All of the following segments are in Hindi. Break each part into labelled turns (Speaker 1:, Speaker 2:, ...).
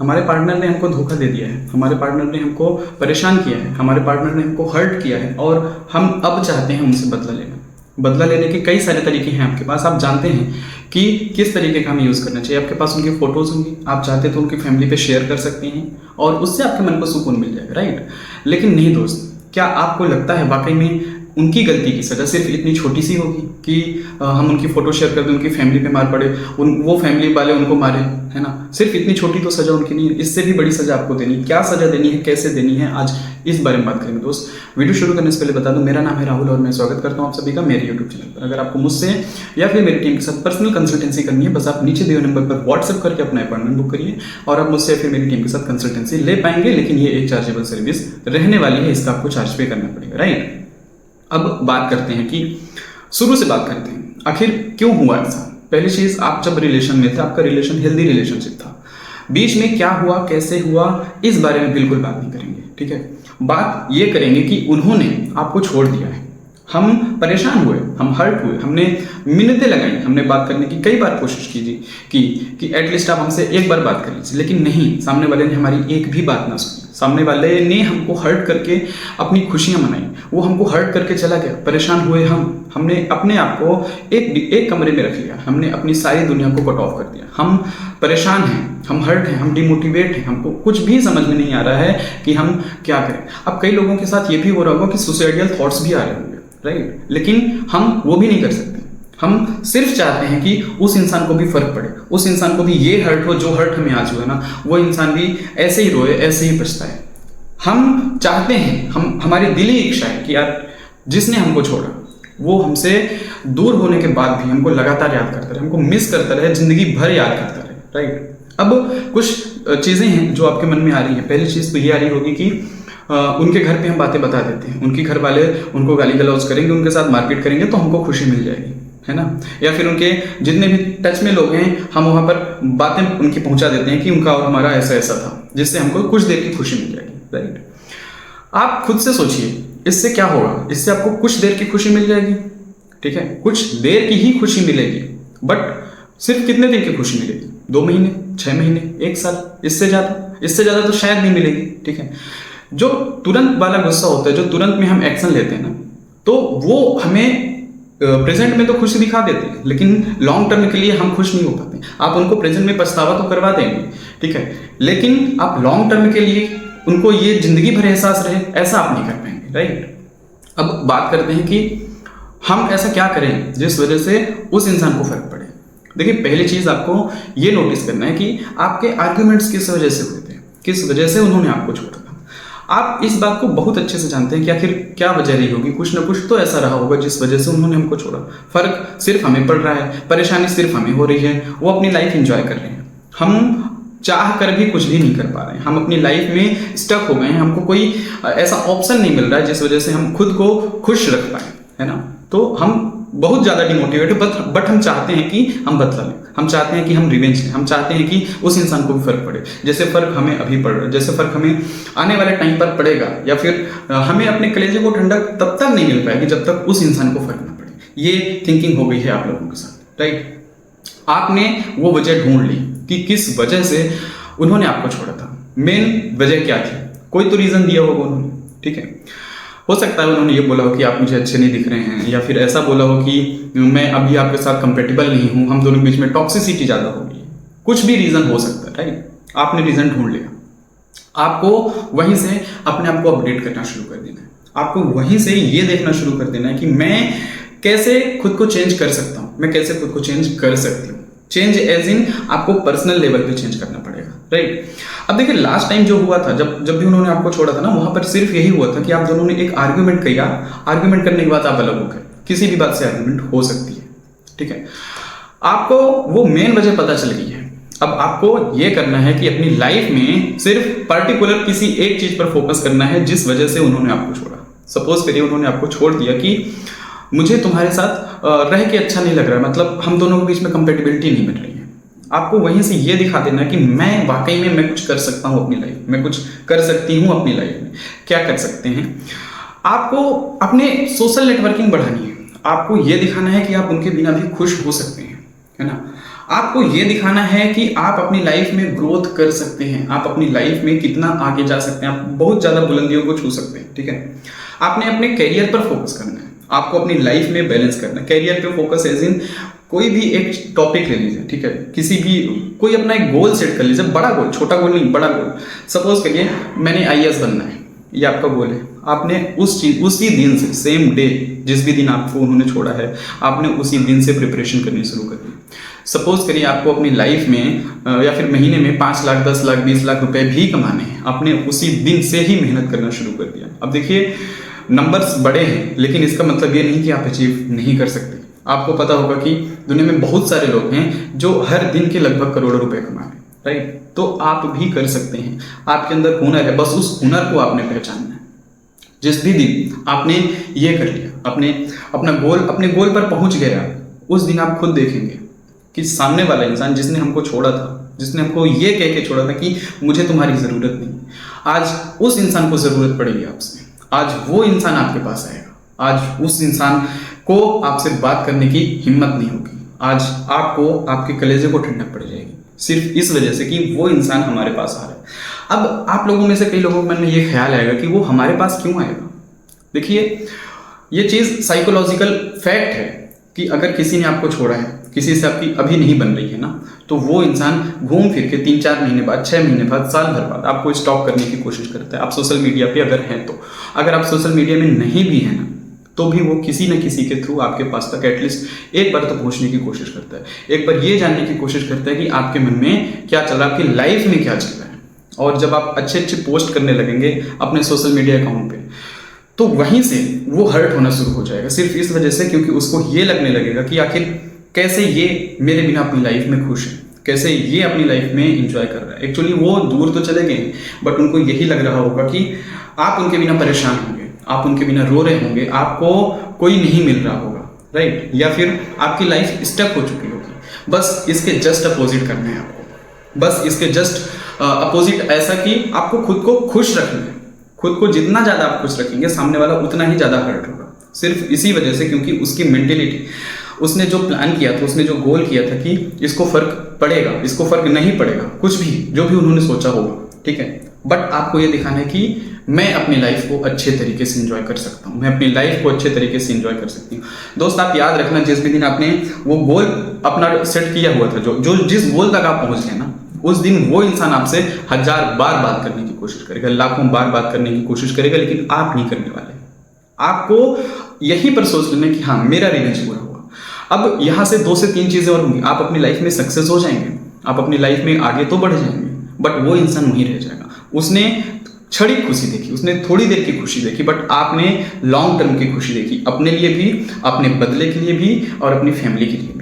Speaker 1: हमारे पार्टनर ने हमको धोखा दे दिया है, हमारे पार्टनर ने हमको परेशान किया है, हमारे पार्टनर ने हमको हर्ट किया है और हम अब चाहते हैं उनसे बदला लेना। बदला लेने के कई सारे तरीके हैं आपके पास, आप जानते हैं कि किस तरीके का हमें यूज़ करना चाहिए। आपके पास उनकी फ़ोटोज़ होंगी, आप चाहते तो उनकी फैमिली पे शेयर कर सकते हैं और उससे आपके मन को सुकून मिल जाएगा, राइट। लेकिन नहीं दोस्त, क्या आपको लगता है वाकई में उनकी गलती की सज़ा सिर्फ इतनी छोटी सी होगी कि हम उनकी फ़ोटो शेयर कर दें, उनकी फैमिली पे मार पड़े, वो फैमिली वाले उनको मारे, है ना। सिर्फ इतनी छोटी तो सज़ा उनकी नहीं है, इससे भी बड़ी सज़ा आपको देनी है। क्या सज़ा देनी है, कैसे देनी है, आज इस बारे में बात करेंगे दोस्त। वीडियो शुरू करने से पहले बता दूं, मेरा नाम है राहुल और मैं स्वागत करता हूं आप सभी का मेरे यूट्यूब चैनल पर। अगर आपको मुझसे या फिर मेरी टीम के साथ पर्सनल कंसल्टेंसी करनी है, बस आप नीचे दिए नंबर पर व्हाट्सएप करके अपना अपॉइंटमेंट बुक करिए और आप मुझसे या फिर मेरी टीम के साथ कंसल्टेंसी ले पाएंगे। लेकिन ये एक चार्जेबल सर्विस रहने वाली है, इसका आपको चार्ज पे करना पड़ेगा, राइट। अब बात करते हैं कि शुरू से बात करते हैं आखिर क्यों हुआ ऐसा। पहली चीज, आप जब रिलेशन में थे, आपका रिलेशन हेल्दी रिलेशनशिप था, बीच में क्या हुआ, कैसे हुआ, इस बारे में बिल्कुल बात नहीं करेंगे, ठीक है। बात ये करेंगे कि उन्होंने आपको छोड़ दिया है, हम परेशान हुए, हम हर्ट हुए, हमने मिन्नतें लगाई, हमने बात करने की कई बार कोशिश की कि एटलीस्ट आप हमसे एक बार बात कर लीजिए, लेकिन नहीं, सामने वाले ने हमारी एक भी बात ना सुनी। सामने वाले ने हमको हर्ट करके अपनी खुशियां मनाई, वो हमको हर्ट करके चला गया, परेशान हुए हमने अपने आप को एक कमरे में रख लिया, हमने अपनी सारी दुनिया को कट ऑफ कर दिया। हम परेशान हैं, हम हर्ट हैं, हम डिमोटिवेट हैं, हमको कुछ भी समझ में नहीं आ रहा है कि हम क्या करें। अब कई लोगों के साथ ये भी हो रहा होगा कि सुसाइडल थॉट्स भी आ रहे होंगे, राइट, लेकिन हम वो भी नहीं कर सकते। हम सिर्फ चाहते हैं कि उस इंसान को भी फर्क पड़े, उस इंसान को भी ये हर्ट हो जो हर्ट हमें आज हुआ ना, वो इंसान भी ऐसे ही रोए, ऐसे ही पछताए। हम चाहते हैं, हमारी दिली इच्छा है कि यार जिसने हमको छोड़ा वो हमसे दूर होने के बाद भी हमको लगातार याद करता रहे, हमको मिस करता रहे, जिंदगी भर याद करता रहे, राइट। अब कुछ चीजें हैं जो आपके मन में आ रही हैं। पहली चीज तो ये आ रही होगी कि उनके घर पे हम बातें बता देते हैं, उनके घर वाले उनको गाली गलौज करेंगे, उनके साथ मारपीट करेंगे तो हमको खुशी मिल जाएगी, है ना। या फिर उनके जितने भी टच में लोग हैं, हम वहां पर बातें उनकी पहुंचा देते हैं कि उनका और हमारा ऐसा ऐसा था, जिससे हमको कुछ देर की खुशी मिल जाएगी, राइट। आप खुद से सोचिए, इससे क्या होगा, इससे आपको कुछ देर की खुशी मिल जाएगी, ठीक है, कुछ देर की ही खुशी मिलेगी, बट सिर्फ कितने दिन की खुशी मिलेगी, 2 महीने, 6 महीने, 1 साल, इससे ज्यादा तो शायद नहीं मिलेगी, ठीक है। जो तुरंत वाला गुस्सा होता है, जो तुरंत में हम एक्शन लेते हैं ना, तो वो हमें प्रेजेंट में तो खुशी दिखा देते हैं, लेकिन लॉन्ग टर्म के लिए हम खुश नहीं हो पाते। आप उनको प्रेजेंट में पछतावा तो करवा देंगे, ठीक है, लेकिन आप लॉन्ग टर्म के लिए उनको ये जिंदगी भर एहसास रहे, ऐसा आप नहीं कर पाएंगे, राइट। अब बात करते हैं कि हम ऐसा क्या करें जिस वजह से उस इंसान को फर्क पड़े। देखिए, पहली चीज आपको ये नोटिस करना है कि आपके आर्ग्यूमेंट्स किस वजह से हुए थे, किस वजह से उन्होंने आपको छोड़ा था। आप इस बात को बहुत अच्छे से जानते हैं कि आखिर क्या वजह रही होगी, कुछ ना कुछ तो ऐसा रहा होगा जिस वजह से उन्होंने हमको छोड़ा। फर्क सिर्फ हमें पड़ रहा है, परेशानी सिर्फ हमें हो रही है, वो अपनी लाइफ एंजॉय कर रहे हैं, हम चाह कर भी कुछ भी नहीं कर पा रहे हैं, हम अपनी लाइफ में स्टक हो गए हैं, हमको कोई ऐसा ऑप्शन नहीं मिल रहा है जिस वजह से हम खुद को खुश रख पाए, है ना। तो हम बहुत ज्यादा डिमोटिवेटेड, बट हम चाहते हैं कि हम बदला लें, हम चाहते हैं कि हम रिवेंज लें, हम चाहते हैं कि उस इंसान को भी फर्क पड़े, जैसे फर्क हमें अभी पड़ रहा है, जैसे फर्क हमें आने वाले टाइम पर पड़ेगा, या फिर हमें अपने कलेजे को ठंडक तब तक नहीं मिल पाएगी जब तक उस इंसान को फर्क ना पड़े। ये थिंकिंग हो गई है आप लोगों के साथ, राइट। आपने वो वजह ढूंढ ली कि किस वजह से उन्होंने आपको छोड़ा था, मेन वजह क्या थी, कोई तो रीजन दिया होगा उन्होंने, ठीक है। हो सकता है उन्होंने ये बोला हो कि आप मुझे अच्छे नहीं दिख रहे हैं, या फिर ऐसा बोला हो कि मैं अभी आपके साथ कंपेटेबल नहीं हूं, हम दोनों के बीच में टॉक्सिसिटी ज्यादा हो गई है, कुछ भी रीजन हो सकता है, राइट। आपने रीजन ढूंढ लिया, आपको वहीं से अपने आप को अपडेट करना शुरू कर देना है, आपको वहीं से ये देखना शुरू कर देना है कि मैं कैसे खुद को चेंज कर सकता हूं, मैं कैसे खुद को चेंज कर सकती हूँ। चेंज एज इन आपको पर्सनल लेवल पे चेंज करना पड़ेगा, राइट। अब देखिए, लास्ट टाइम जो हुआ था, जब भी उन्होंने आपको छोड़ा था ना, वहां पर सिर्फ यही हुआ था कि आप दोनों ने एक आर्ग्यूमेंट किया, आर्ग्यूमेंट करने के बाद आप अलग हो गए, किसी भी बात से आर्ग्यूमेंट हो सकती है, ठीक है। आपको वो मेन वजह पता चल गई है, अब आपको ये करना है कि अपनी लाइफ में सिर्फ पर्टिकुलर किसी एक चीज पर फोकस करना है जिस वजह से उन्होंने आपको छोड़ा। सपोज करिए उन्होंने आपको छोड़ दिया कि मुझे तुम्हारे साथ रह के अच्छा नहीं लग रहा है, मतलब हम दोनों के बीच में कंपेटिबिलिटी नहीं मिल रही है। आपको वहीं से ये दिखा देना कि मैं वाकई में मैं कुछ कर सकता हूँ अपनी लाइफ में, कुछ कर सकती हूँ अपनी लाइफ में। क्या कर सकते हैं, आपको अपने सोशल नेटवर्किंग बढ़ानी है, आपको ये दिखाना है कि आप उनके बिना भी खुश हो सकते हैं, है ना। आपको ये दिखाना है कि आप अपनी लाइफ में ग्रोथ कर सकते हैं, आप अपनी लाइफ में कितना आगे जा सकते हैं, आप बहुत ज़्यादा बुलंदियों को छू सकते हैं। ठीक है, आपने अपने करियर पर फोकस करना है, आपको अपनी लाइफ में बैलेंस करना है। करियर पे फोकस एज इन कोई भी एक टॉपिक ले लीजिए, ठीक है, किसी भी कोई अपना एक गोल सेट कर लीजिए, बड़ा गोल, छोटा गोल नहीं, बड़ा गोल। सपोज करिए मैंने आईएएस बनना है, ये आपका गोल है। आपने उसी दिन से, सेम डे, जिस भी दिन आपको उन्होंने छोड़ा है, आपने उसी दिन से प्रिपरेशन करनी शुरू कर दी। सपोज करिए आपको अपनी लाइफ में या फिर महीने में 5 लाख, 10 लाख, 20 लाख रुपए भी कमाने हैं, आपने उसी दिन से ही मेहनत करना शुरू कर दिया। अब देखिए नंबर्स बड़े हैं, लेकिन इसका मतलब ये नहीं कि आप अचीव नहीं कर सकते। आपको पता होगा कि दुनिया में बहुत सारे लोग हैं जो हर दिन के लगभग करोड़ों रुपए कमा रहे हैं, राइट? तो आप भी कर सकते हैं, आपके अंदर हुनर है, बस उस हुनर को आपने पहचानना है। जिस भी दिन आपने ये कर लिया, अपने गोल पर पहुंच गया, उस दिन आप खुद देखेंगे कि सामने वाला इंसान जिसने हमको छोड़ा था, जिसने हमको ये कह के छोड़ा था कि मुझे तुम्हारी ज़रूरत नहीं, आज उस इंसान को ज़रूरत पड़ेगी आपसे। आज वो इंसान आपके पास आएगा, आज उस इंसान को आपसे बात करने की हिम्मत नहीं होगी, आज आपको आपके कलेजे को ठंडक पड़ जाएगी, सिर्फ इस वजह से कि वो इंसान हमारे पास आ रहा है। अब आप लोगों में से कई लोगों के मन में ये ख्याल आएगा कि वो हमारे पास क्यों आएगा। देखिए ये चीज़ साइकोलॉजिकल फैक्ट है कि अगर किसी ने आपको छोड़ा है, किसी से आपकी अभी नहीं बन रही है ना, तो वो इंसान घूम फिर के 3-4 महीने बाद, 6 महीने बाद, साल भर बाद आपको स्टॉक करने की कोशिश करता है। आप सोशल मीडिया पे अगर हैं तो, अगर आप सोशल मीडिया में नहीं भी हैं ना, तो भी वो किसी न किसी के थ्रू आपके पास तक एटलीस्ट एक बार तो पहुंचने की कोशिश करता है, एक बार ये जानने की कोशिश करता है कि आपके मन में क्या चल रहा है, आपकी लाइफ में क्या चल रहा है। और जब आप अच्छे अच्छे पोस्ट करने लगेंगे अपने सोशल मीडिया अकाउंट पे, तो वहीं से वो हर्ट होना शुरू हो जाएगा, सिर्फ इस वजह से क्योंकि उसको ये लगने लगेगा कि आखिर कैसे ये मेरे बिना अपनी लाइफ में खुश है, कैसे ये अपनी लाइफ में इंजॉय कर रहा है। एक्चुअली वो दूर तो चले गए, बट उनको यही लग रहा होगा कि आप उनके बिना परेशान होंगे, आप उनके बिना रो रहे होंगे, आपको कोई नहीं मिल रहा होगा, राइट? या फिर आपकी लाइफ स्टक हो चुकी होगी। बस इसके जस्ट अपोजिट करना है आपको, बस इसके जस्ट अपोजिट, ऐसा कि आपको खुद को खुश रखना है। खुद को जितना ज़्यादा आप खुश रखेंगे, सामने वाला उतना ही ज़्यादा हर्ट होगा, सिर्फ इसी वजह से क्योंकि उसकी मेंटेलिटी, उसने जो प्लान किया था, उसने जो गोल किया था कि इसको फर्क पड़ेगा, इसको फर्क नहीं पड़ेगा, कुछ भी जो भी उन्होंने सोचा होगा, ठीक है। बट आपको ये दिखाना है कि मैं अपनी लाइफ को अच्छे तरीके से एंजॉय कर सकता हूँ, मैं अपनी लाइफ को अच्छे तरीके से एंजॉय कर सकती हूँ। दोस्त आप याद रखना, जिस भी दिन आपने वो गोल अपना सेट किया हुआ था, जो जिस गोल तक आप पहुंच गए ना, उस दिन वो इंसान आपसे 1000 बार बात करने की कोशिश करेगा, लाखों बार बात करने की कोशिश करेगा, लेकिन आप नहीं करने वाले। आपको यहीं पर सोच लेना कि हाँ मेरा रिवेंज पूरा हुआ। अब यहाँ से 2 से 3 चीजें और होंगी, आप अपनी लाइफ में सक्सेस हो जाएंगे, आप अपनी लाइफ में आगे तो बढ़ जाएंगे, बट वो इंसान वहीं रह जाएगा। उसने क्षणिक खुशी देखी, उसने थोड़ी देर की खुशी देखी, बट आपने लॉन्ग टर्म की खुशी देखी, अपने लिए भी, अपने बदले के लिए भी और अपनी फैमिली के लिए भी।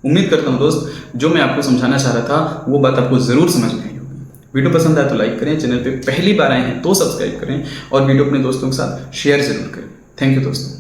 Speaker 1: उम्मीद करता हूँ दोस्त, जो मैं आपको समझाना चाह रहा था वो बात आपको जरूर समझ में आई होगी। वीडियो पसंद आया तो लाइक करें, चैनल पे पहली बार आए हैं तो सब्सक्राइब करें और वीडियो अपने दोस्तों के साथ शेयर जरूर करें। थैंक यू दोस्तों।